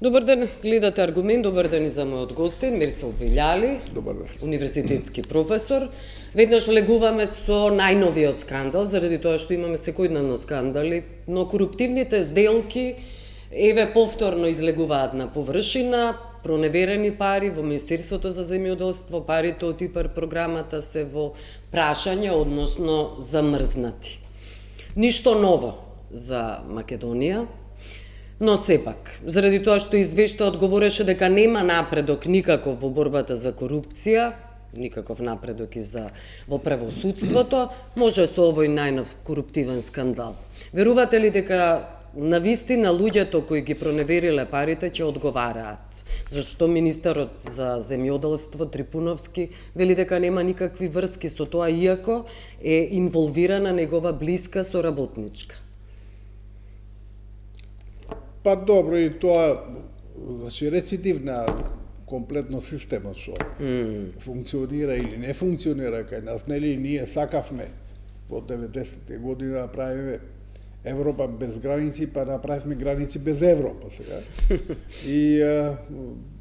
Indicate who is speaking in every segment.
Speaker 1: Добар ден, гледате Аргумент, добар ден и за мојот гостин, Мирсел Вилјали,
Speaker 2: Добар ден.
Speaker 1: универзитетски професор. Веднаш влегуваме со најновиот скандал, заради тоа што имаме секојдневно скандали, но коруптивните сделки еве повторно излегуваат на површина, проневерени пари во Министерството за земјоделство, парите од ИПАР програмата се во прашање, односно замрзнати. Ништо ново за Македонија, но сепак, заради тоа што извештаот говореше дека нема напредок никаков во борбата за корупција, никаков напредок и во правосудството, може со овој најнов коруптивен скандал. Верувате ли дека навистина луѓето кои ги проневериле парите ќе одговараат? Зашто министерот за земјоделство Трипуновски вели дека нема никакви врски со тоа, иако е инволвирана негова блиска соработничка?
Speaker 2: Па добро, и тоа, значи, рецидивна комплетно системот што функционира или не функционира кај нас, нели ние сакавме во 90-те години да правиме Европа без граници, па направивме граници без Европа сега. И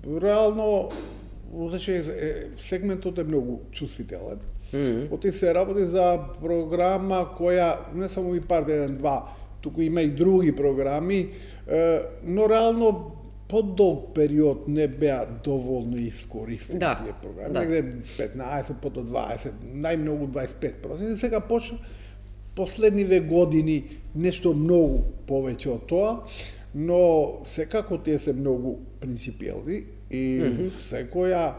Speaker 2: реално, значи, сегментот е многу чувствителен. Оти се работи за програма која не само ИПАР 1-2, туку има и други програми, но реално подолг период не беа доволно искористени тие програми. Негде 15, потоа 20, најмногу 25%. Сега почна последниве години нешто многу повеќе од тоа, но секако тие се многу принципиелни и секоја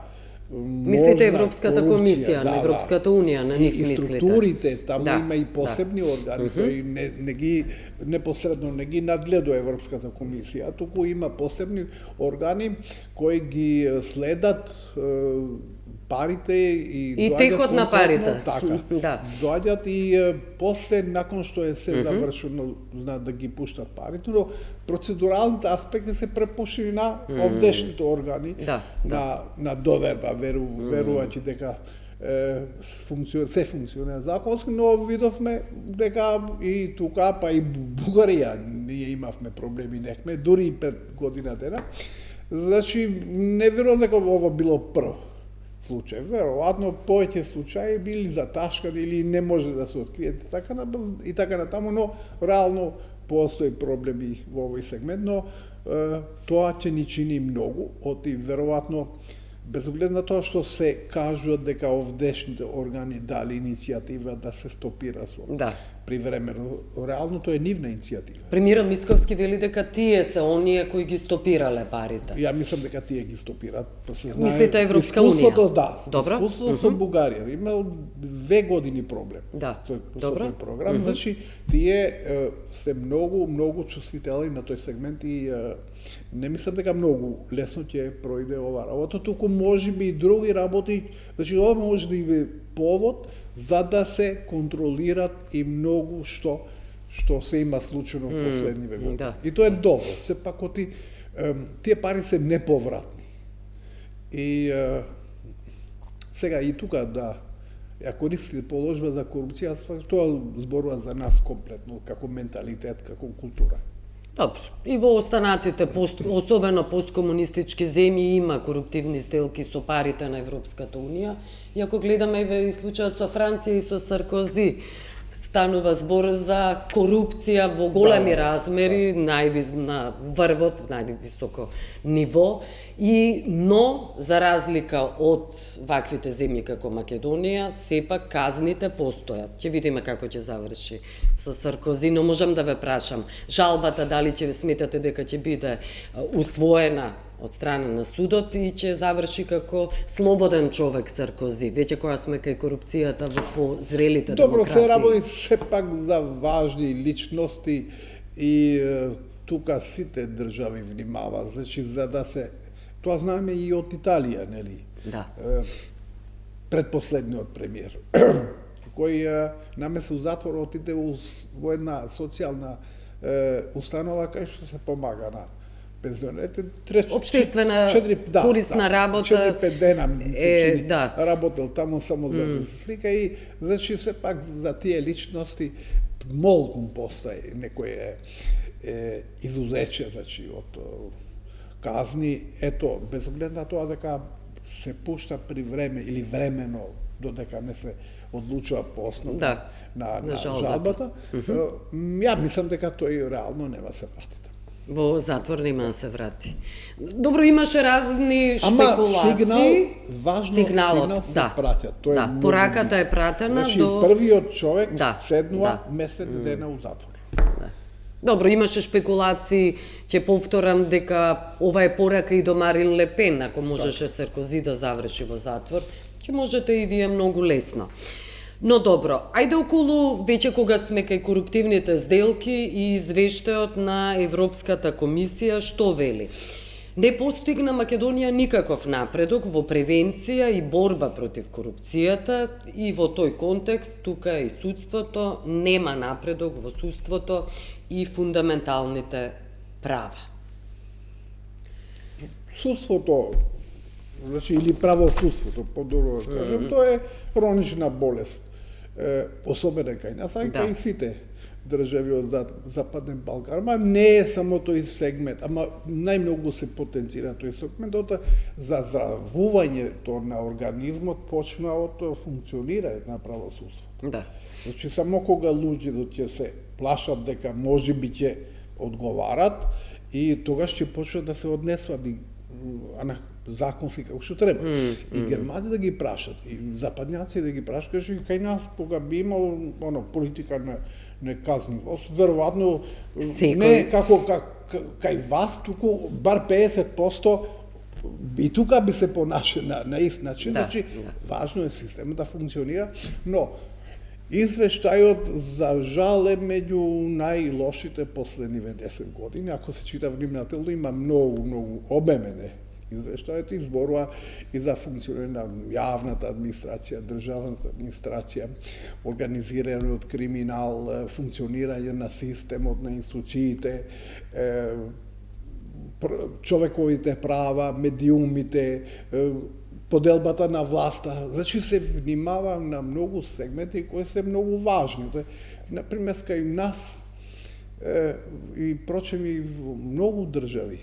Speaker 1: мислите Европската комисија, на Европската унија, на нив мислите?
Speaker 2: И структурите, таму има и посебни органи кои непосредно не ги надгледува Европската комисија, туку има посебни органи кои ги следат парите и
Speaker 1: текот на парите.
Speaker 2: Така. Доаѓаат и после, након што е се завршено, знаат да ги пуштат парите, но процедуралните аспекти се препуштени на овдешните органи на доверба, верувајќи дека се функционира законски, но видовме дека и тука, па и Бугарија, ние имавме проблеми, нехме, дури и 5 година дена. Значи, не верувам дека ова било прв случај. Веројатно повеќе случаи били заташкани или не може да се откријат и така натаму, но реално постои проблеми во овој сегмент, но тоа ќе ни чини многу, оти веројатно без оглед на тоа што се кажува дека овдешните органи дали иницијатива да се стопира со привремено. Реално тоа е нивна иницијатива.
Speaker 1: Премиерот Мицковски вели дека тие се оние кои ги стопирале парите.
Speaker 2: Ја мислам дека тие ги стопират.
Speaker 1: Мислите Европска унија?
Speaker 2: Искуството со Бугарија. Има 2 години проблем со тој програм. Значи, тие се многу чувствителни на тој сегмент и не мислам дека многу лесно ќе пројде ова работа, туку можеби и други работи, значи ова може да биде повод за да се контролират и многу што се има случајно последниве години. И тоа е добро, сепак тие пари се неповратни. И сега и тука ја користите положба за корупција, тоа зборува за нас комплетно, како менталитет, како култура.
Speaker 1: Добро. И во останатите, особено посткомунистички земји, има коруптивни сделки со парите на Европската унија. И ако гледаме и случајот со Франција и со Саркози, станува збор за корупција во големи размери, на врвот, највисоко ниво, но за разлика од ваквите земји како Македонија, сепак казните постојат. Ќе видиме како ќе заврши со Саркози, но можам да ве прашам, жалбата дали ќе сметате дека ќе биде усвоена од страна на судот и ќе заврши како слободен човек Саркози, веќе која сме кај корупцијата во позрелите демократии.
Speaker 2: Добро, се работи сепак за важни личности и тука сите држави внимаваат, значи за да се... Тоа знаеме и од Италија, нели? Предпоследниот премиер, кој наместо у затвор отиде во една социјална установа кај што се помага на пензионерите,
Speaker 1: општествена корисна работа.
Speaker 2: 4-5 дена се чини, работел таму само за да се слика и значи сепак за тие личности молкум постае некој изузече, значи од казни, ето, без оглед на тоа дека се пушта при време или времено, додека не се одлучува по основа на жалбата, ја мислам дека тој реално нема се врати.
Speaker 1: Во затвор нема да се врати. Добро, имаше разни шпекулации.
Speaker 2: Сигналот се праќа.
Speaker 1: Да, пораката е пратена
Speaker 2: значи,
Speaker 1: до...
Speaker 2: првиот човек седнува месец дена у затвор.
Speaker 1: Добро, имаше шпекулации, ќе повторам дека ова е порака и до Марин Ле Пен, ако можеше Саркози да заврши во затвор, ќе можете и вие многу лесно. Но добро, ајде околу веќе кога сме кај коруптивните сделки и извештајот на Европската комисија, што вели? Не постигна Македонија никаков напредок во превенција и борба против корупцијата и во тој контекст тука и судството нема напредок во судството и фундаменталните права.
Speaker 2: Судството, значи или правосудството, подобро да кажем, тоа е хронична болест. Особено кај нас, а кај сите држави од Западен Балкан, ама не е само тој сегмент, ама најмногу се потенцира тој сегмент, за здравувањето на организмот почна од функционирање на правосудството.
Speaker 1: Да.
Speaker 2: Значи, само кога луѓето ќе се плашат дека можеби ќе одговарат, и тогаш ќе почнат да се однесуваат законски како што треба. И германци да ги прашат, и западњаци да ги прашат, кажи кај нас кога би имало политика на неказнивост, веројатно не како кај вас, туку бар 50% и тука би се понаше на ист начин. Значи, важно е системот да функционира, но извештајот за жал е меѓу најлошите последниве 10 години. Ако се чита внимателно, има многу обемене извештајот и зборува и за функционирање на јавната администрација, државната администрација, организираниот криминал, функционирање на системот, на институциите, човековите права, медиумите, поделбата на власта. Значи се внимава на многу сегменти кои се многу важни. Например, кај нас и прочем и во многу држави,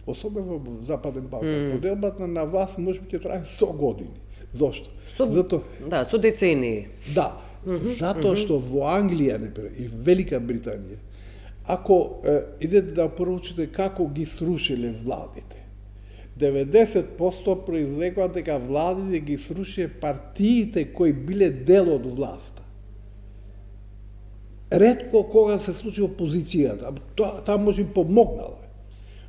Speaker 2: особено во Западен Балкан, поделбата на власт може би ќе трае 100 години. Зошто?
Speaker 1: Со децении.
Speaker 2: Да, затоа што во Англија, например, и Велика Британија, ако идете да проучите како ги срушиле владите, 90% произлегува дека владите ги срушиле партиите кои биле дел од власта. Ретко кога се случи опозицијата, таа може би помогнала.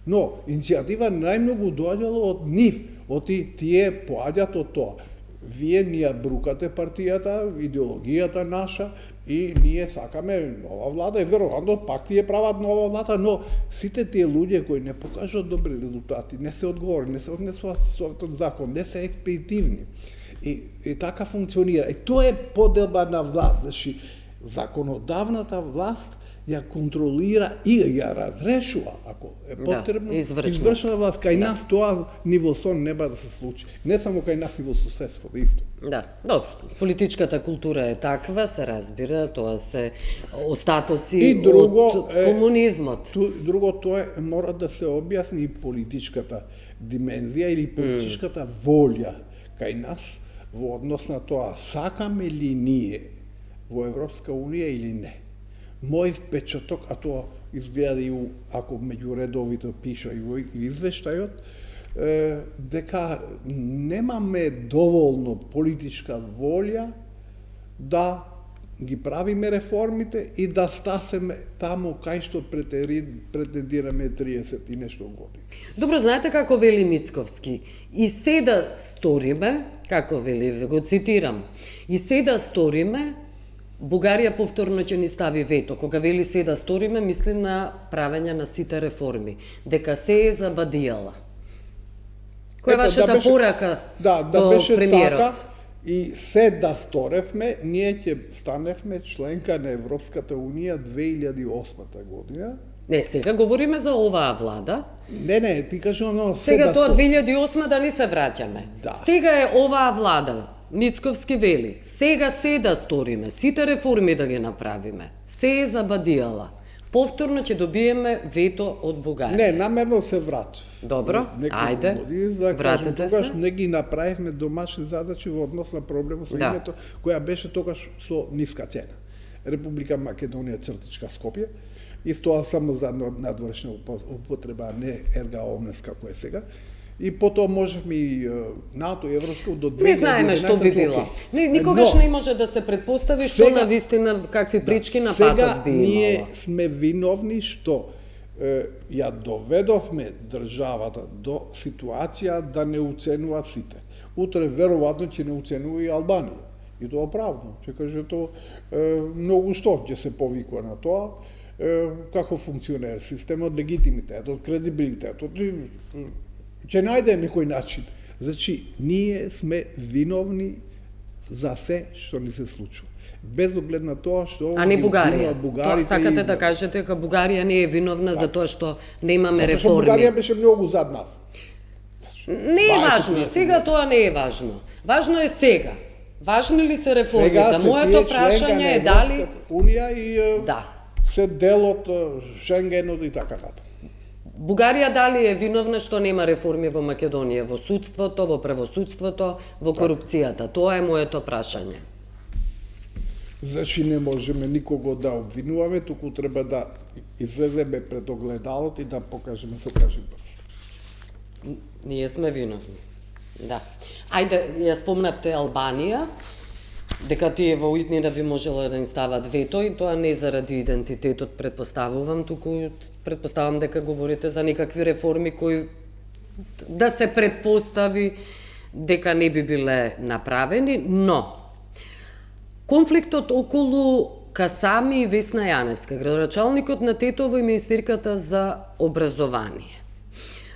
Speaker 2: Но иницијатива најмногу доаѓала од нив, од тие поаѓат од тоа. Вие ни ја брукате партијата, идеологијата наша и ние сакаме нова влада и веројатно пак тие прават нова влада, но сите тие луѓе кои не покажат добри резултати, не се одговорни, не се однесуваат со закон, не се експедитивни. И така функционира. И тоа е поделба на власт, значи законодавната власт ја контролира и ја разрешува, ако е потребно, извршна власт. Кај нас тоа ни во сон неба да се случи. Не само кај нас и во соседството исто.
Speaker 1: Да, добро. Политичката култура е таква, се разбира, тоа се остатоци од комунизмот.
Speaker 2: Друго, тоа мора да се објасни и политичката димензија или политичката волја кај нас во однос на тоа сакаме ли ние во Европска Унија или не. Мој впечаток, а тоа изгледа и ако меѓу редовите пиша и во извештајот, дека немаме доволно политичка волја да ги правиме реформите и да стасеме таму кај што претендираме 30 и нешто години.
Speaker 1: Добро, знаете како вели Мицковски? И се да сториме, како вели, го цитирам, и се да сториме, Бугарија повторно ќе ни стави вето. Кога вели се да сториме, мисли на правење на сите реформи. Дека се е за бадијала. Која е вашата порака до премиерот?
Speaker 2: Така, и се да сторевме, ние ќе станевме членка на Европската Унија 2008 година.
Speaker 1: Не, сега говориме за оваа влада.
Speaker 2: Не, ти кажеш оно
Speaker 1: сега тоа 2008 да ни се враќаме.
Speaker 2: Да.
Speaker 1: Сега е оваа влада. Мицковски вели, сега се да сториме, сите реформи да ги направиме, се е за бадијала. повторно ќе добиеме вето од Бугарија.
Speaker 2: Не, намерно се вратив.
Speaker 1: Добро, ајде, вратете се.
Speaker 2: Тогаш не ги направивме домашни задачи во однос на проблемот со името, која беше тогаш со ниска цена. Република Македонија цртичка Скопје, и тоа само за надворешна употреба, не ерга омнес како е сега. И потоа можевме и НАТО и Европско до 2011.
Speaker 1: Не знаеме што би било. Никогаш не може да се предпостави што на вистина какви прички на патот би имало.
Speaker 2: Сега ние сме виновни што ја доведовме државата до ситуација да не уценуваат сите. Утре веројатно ќе не уценува и Албанија. И тоа правно. Ќе каже тоа многу што ќе се повикува на тоа, како функционира системот, легитимитетот, кредибилитетот. Ќе најде некој начин. Значи, ние сме виновни за се што ни се случува. Без оглед на тоа што...
Speaker 1: А не Бугарија. Тоа сакате да кажете дека Бугарија не е виновна за тоа што не имаме реформи.
Speaker 2: Затоа што Бугарија беше многу зад нас.
Speaker 1: Не е важно, сега тоа не е важно. Важно е сега. Важни ли се реформите? Моето прашање е дали...
Speaker 2: Унија и се дел од Шенгенот и така натаму.
Speaker 1: Бугарија дали е виновна што нема реформи во Македонија, во судството, во правосудството, во корупцијата? Тоа е моето прашање.
Speaker 2: Значи не можеме никого да обвинуваме, туку треба да излеземе пред огледалот и да покажеме со кажи прст.
Speaker 1: Ние сме виновни. Да. Ајде, ја спомнавте Албанија, дека тие во Уитнина би можело да ни стават вето, и тоа не заради идентитетот предпоставувам, туку предпоставам дека говорите за некакви реформи кои да се предпостави дека не би биле направени, но конфликтот околу Касами и Весна Јаневска, градоначалникот на Тетово и министерката за образование.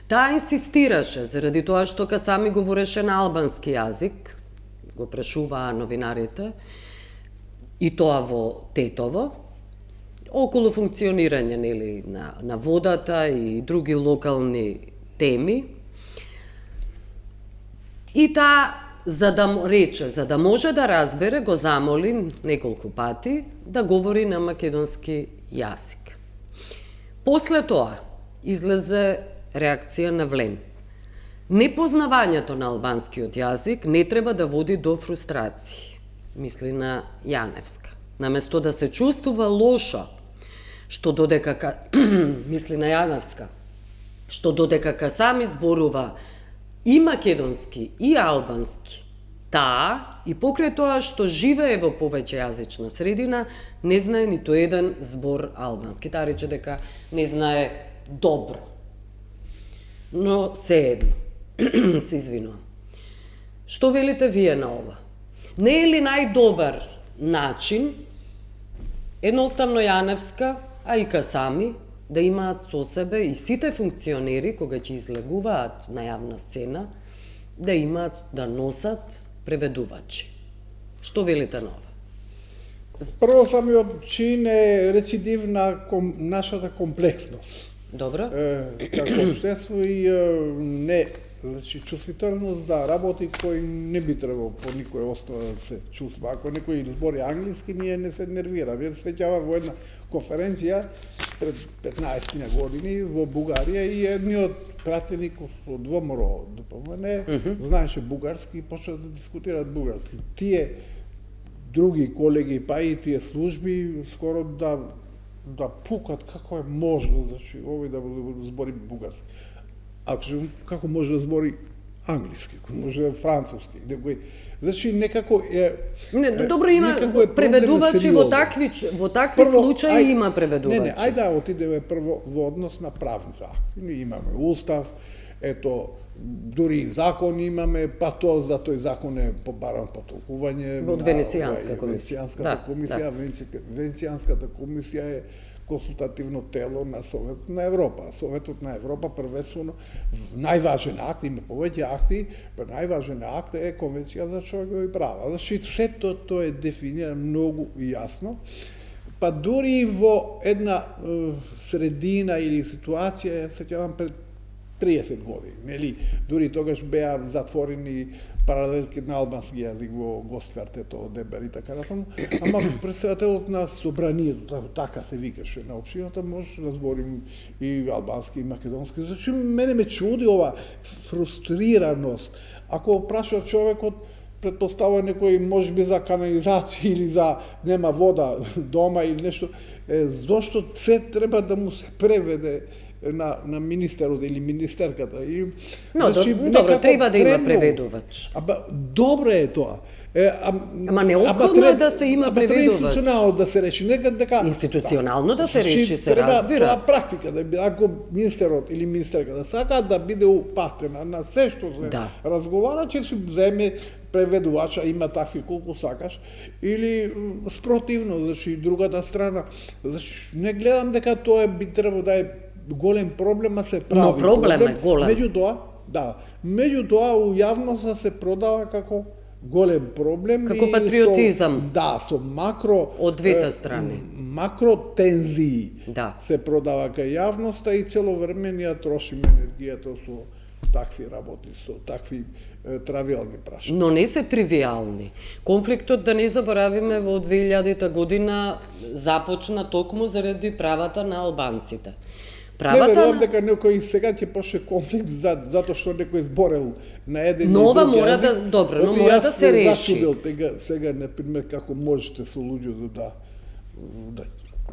Speaker 1: Таа инсистираше, заради тоа што Касами говореше на албански јазик, го прашуваа новинарите, и тоа во Тетово, околу функционирање на водата и други локални теми. И таа, за да може да разбере, го замоли неколку пати да говори на македонски јазик. После тоа излезе реакција на Влем. Непознавањето на албанскиот јазик не треба да води до фрустрации, мисли на Јаневска. Наместо да се чувствува лошо, што додека мисли на Јаневска, што додека Касами зборува и македонски и албански, таа и покрај тоа што живее во повеќе јазична средина, не знае ниту еден збор албански. Таа рече дека не знае добро. Но сеедно, се извинувам. Што велите вие на ова? Не е ли најдобар начин едноставно Јаневска, а и Касами, да имаат со себе и сите функционери кога ќе излегуваат на јавна сцена, да имаат, да носат преведувачи? Што велите на ова?
Speaker 2: Прво самиот чин е рецидив на нашата комплексност.
Speaker 1: Добро.
Speaker 2: Како општество и не, значи чувствителност да работи кој не би требало по никој основа да се чувства. Ако некој збори англиски, ние не се нервира. Вие се сеќава во една конференција пред 15 години во Бугарија и едниот пратеник од ВМРО ДПМН знаеше бугарски и почна да дискутираат бугарски. Тие други колеги, па и тие служби скоро да пукат како е можно, значи овој да збори бугарски. Како може да збори англиски, како може да француски, некој. Значи некако е
Speaker 1: добро, има преведувачи во такви случаи, има преведувачи.
Speaker 2: Не, ајде да отидеме прво во однос на правните акти. Ние имаме устав, ето дури и закон имаме, па тоа за тој закон е побаран потолкување
Speaker 1: од Венецијанска комисија.
Speaker 2: Венецијанската комисија е консултативно тело на Советот на Европа. Советот на Европа првенствено најважен акт, има повеќе акти, па најважен акт е Конвенција за човекови права. Значи се тоа е дефинирано многу јасно. Па дури во една средина или ситуација, се ќавам пред 30 години, нели? Дури тогаш беа затворени паралелки на албански јазик во Гоствартето од Дебер и така натаму, ама претседателот на собранието, така се викаше на општината, може да зборим и албански и македонски. Значи мене ме чуди ова фрустрираност. Ако праша човекот, предпоставува некој можеби за канализација или за нема вода дома или нешто, зошто се треба да му се преведе на министерот или министерката. И,
Speaker 1: но,
Speaker 2: значи,
Speaker 1: добро, треба да има преведувач.
Speaker 2: Добро е тоа.
Speaker 1: Ама неопходно е да се има преведувач.
Speaker 2: Институционално да се реши.
Speaker 1: Институционално да се реши, се разбира.
Speaker 2: Треба практика да биде. Ако министерот или министерката сака да биде упатена на се што се разговара, ќе се земе преведувача, има такви колку сакаш, или спротивно, значи другата страна. Значи, не гледам дека тоа би требало да е голем проблем, а се прави.
Speaker 1: Но проблем е голем.
Speaker 2: Меѓутоа у јавноста се продава како голем проблем.
Speaker 1: Како патриотизам.
Speaker 2: Со макро...
Speaker 1: Од двете страни.
Speaker 2: Макро тензии се продава кај јавноста и цело време ние трошиме енергијата со такви работи, со такви тривиални прашања. Но
Speaker 1: не се тривиални. Конфликтот, да не заборавиме, во 2000 година започна токму заради правата на албанците.
Speaker 2: Не верувам дека некој сега ќе почне конфликт затоа што некој зборел на еден или друг јазик.
Speaker 1: Но мора да се реши.
Speaker 2: Сега, например, како можете со луѓето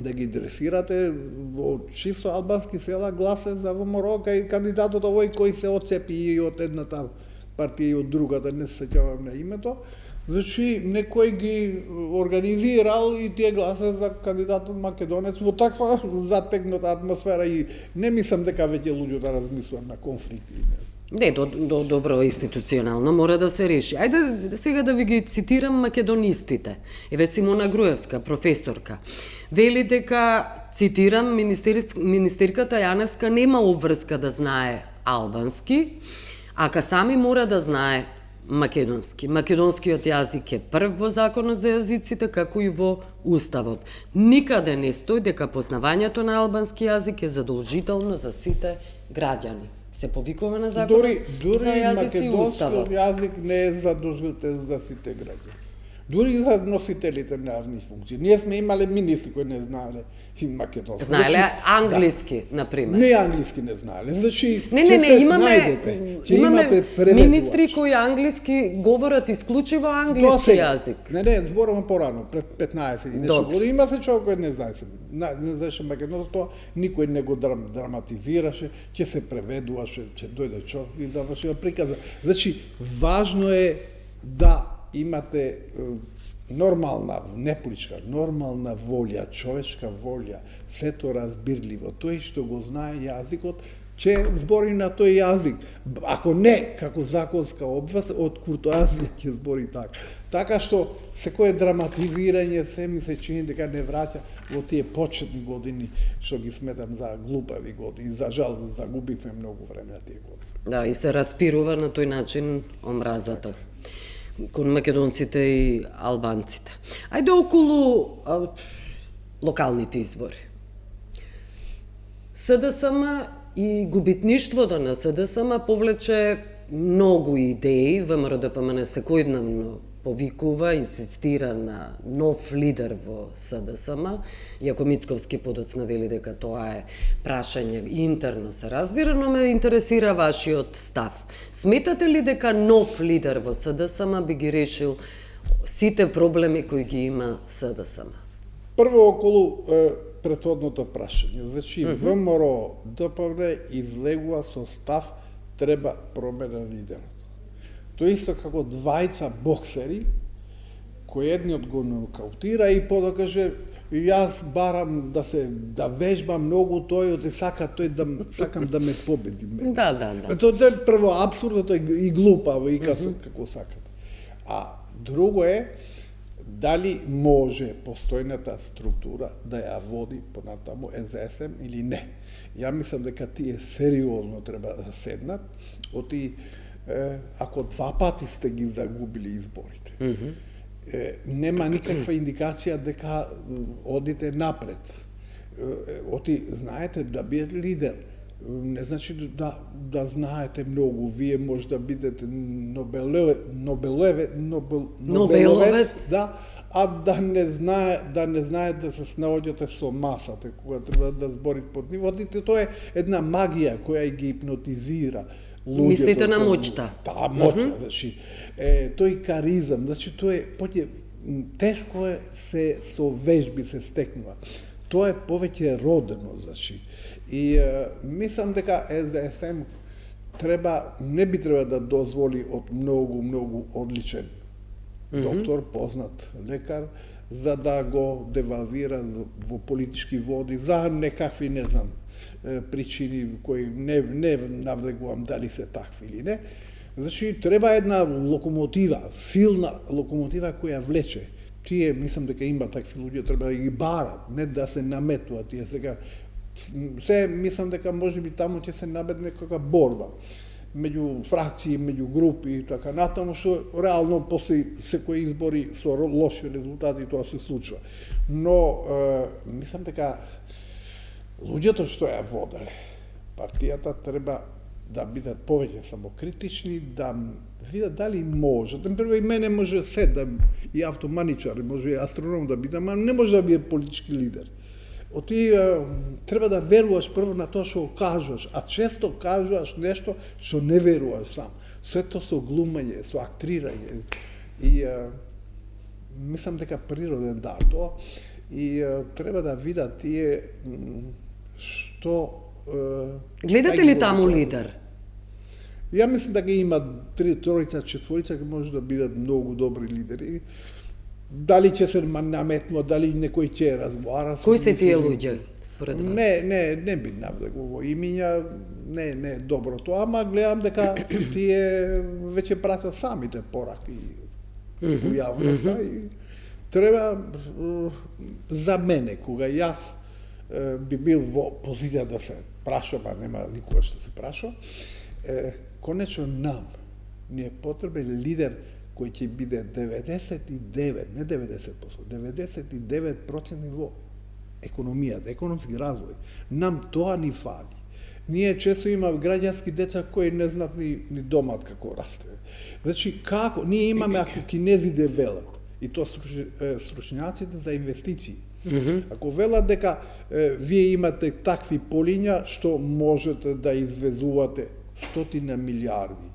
Speaker 2: да ги дресирате во чисто албански села гласе за ВМРО кај кандидатот овој кој се отцепи и од едната партија и од другата, не се сеќавам на името. Значи, некој ги организирал и тие гласа за кандидатот македонец во таква затегната атмосфера и не мислам дека веќе луѓето размислуваат на конфликти.
Speaker 1: Не, добро институционално мора да се реши. Ајде сега да ви ги цитирам македонистите. Еве Симона Груевска, професорка. Вели дека, цитирам, министерката Јаневска нема обврска да знае албански, ака сами мора да знае македонски. Македонскиот јазик е прв во законот за јазиците, како и во уставот. Никаде не стои дека познавањето на албански јазик е задолжително за сите граѓани. Се повикува на законот за јазици и уставот.
Speaker 2: Македонскиот јазик не е задолжителен за сите граѓани. Дури и за носителите на јавни функции. Ние сме имале министри кои не знаеле и македонски.
Speaker 1: Знаеле англиски, например.
Speaker 2: Не англиски не знаеле. Значи,
Speaker 1: имаме министри кои англиски говорат исклучиво англиски јазик.
Speaker 2: Не, зборувам порано, пред 15 и нешто години имаве човек кој не знаеше. Не знаеше македонски, тоа никој не го драматизираше, ќе се преведуваше, ќе дојде човек и заврши приказа. Значи, важно е да имате нормална, не политичка, нормална волја, човечка волја, сето разбирливо. Тој што го знае јазикот, ќе збори на тој јазик. Ако не, како законска обврска, од куртоазија ќе збори така. Така што секое драматизирање се ми се чини дека не враќа во тие почетни години, што ги сметам за глупави години. За жал, загубивме многу време на тие години.
Speaker 1: Да, и се распирува на тој начин омразата кон македонците и албанците. Ајде околу локалните избори. СДСМ и губитништвото на СДСМ повлече многу идеи. ВМРО-ДПМН секојдневно повикува, инсистира на нов лидер во СДСМ. Иако Мицковски подоцна вели дека тоа е прашање интерно се разбира, но ме интересира вашиот став. Сметате ли дека нов лидер во СДСМ би ги решил сите проблеми кои ги има СДСМ?
Speaker 2: Прво околу претходното прашање. Значи, ВМРО-ДПМН излегува со став треба промена лидерот. Тоа исто како двајца боксери, кој едниот го нокаутира и подокаже јас барам да вежбам многу тој, сакам да ме победи.
Speaker 1: Да.
Speaker 2: Тоа е прво апсурдно, тоа и глупаво и како сакате. А друго е дали може постојната структура да ја води понатаму СДСМ или не. Ја мислам дека тие сериозно треба да седнат, ако два пати сте ги загубили изборите. Нема никаква индикација дека одите напред. Знаете, да бидете лидер, не значи да знаете многу. Вие може да бидете Нобеловец, да, а да не знаете да се снаоѓате со масата кога треба да зборите под нивотите. Тоа е една магија која ги гипнотизира луѓето.
Speaker 1: Мислите на моќта.
Speaker 2: Да, моќта, значи тој каризам, значи тоа е тешко е се со вежби се стекнува. Тоа е повеќе родено, значи. И мислам дека СДСМ не би треба да дозволи од многу одличен доктор, познат лекар, за да го девалвира во политички води, за некакви, не знам, причини кои не навлегувам дали се такви или не. Значи, треба една локомотива, силна локомотива која влече. Тие, мислам дека има такви луѓе, треба да ги барат, не да се наметуваат. Тие сега, мислам дека можеби таму ќе се набедне некаква борба меѓу фракции, меѓу групи и така натаму, што реално после секои избори со лоши резултати тоа се случува. Но мислам дека луѓето што ја воделе партијата треба да бидат повеќе самокритични, да видат дали може. Например, и мене може и автоманичар, може и астроном да бидам, а не може да биде политички лидер. Треба да веруваш прво на тоа што кажуваш, а често кажуваш нешто што не веруваш сам. Сето со глумање, со актрирање. И мислам дека природен дар тоа. И треба да видат тие што
Speaker 1: гледате ли таму лидер?
Speaker 2: Ја мислам дека има 3, 4 може да бидат многу добри лидери. Дали ќе се наметнува, дали некој ќе разговара.
Speaker 1: Кои се тие луѓе според вас?
Speaker 2: Не би навлегувал во имиња, не добро тоа, ама гледам дека тие веќе пратат самите пораки у јавноста и треба за мене кога јас би бил во позиција да се прашувам, а нема никога што се прашувам, конечно ни е потребен лидер кој ќе биде 99, не 90%, 99% во економијата, економски развој. Нам тоа ни фали. Ние често имаме граѓански деца кои не знаат ни домат како расте. Значи, како? Ние имаме, ако кинезите велат, и тоа стручњаците за инвестиции. Ако велат дека вие имате такви полиња што можете да извезувате 100 милиарди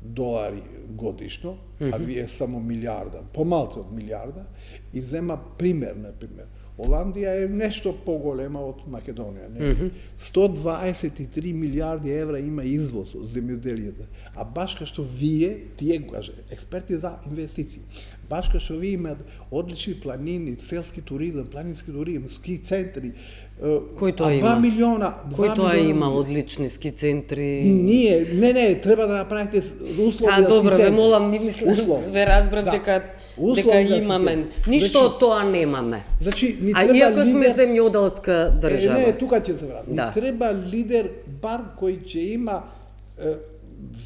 Speaker 2: долари годишно, а вие само милиарда, помалку од милиарда, и зема пример, например. Холандија е нешто поголема од Македонија. 123 милиарди евра има извоз од земјоделието. А баш кај што тие каже, експерти за инвестиции, баш кај што вие имате одлични планини, селски туризам, планински туризам, ски центри,
Speaker 1: Кој тоа има?
Speaker 2: 2 милиона.
Speaker 1: Кој тоа има одлични ски центри?
Speaker 2: Не, треба да направите услови за ски центри.
Speaker 1: Добро, ве молам, не мислам, ве разбрав дека имаме. Ништо од тоа немаме.
Speaker 2: Значи, ни
Speaker 1: треба иако сме земјоделска држава.
Speaker 2: Не, тука ќе се вратам. Ни треба лидер бар кој ќе има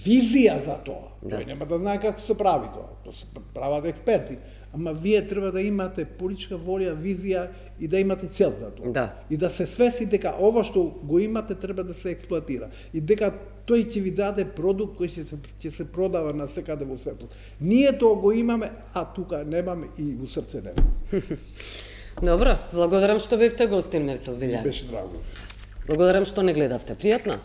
Speaker 2: визија за тоа. Тој нема да знае како се прави тоа. Тоа се прават експерти. Ама вие треба да имате политичка волја, визија и да имате цел за тоа. И да се свеси дека ова што го имате треба да се експлоатира. И дека тој ќе ви даде продукт кој ќе се продава на секаде во светот. Ние тоа го имаме, а тука немаме и во срце немаме.
Speaker 1: Добро, благодарам што бевте гостин, Мерцел Вилјан.
Speaker 2: Беше драго.
Speaker 1: Благодарам што не гледавте. Пријатно.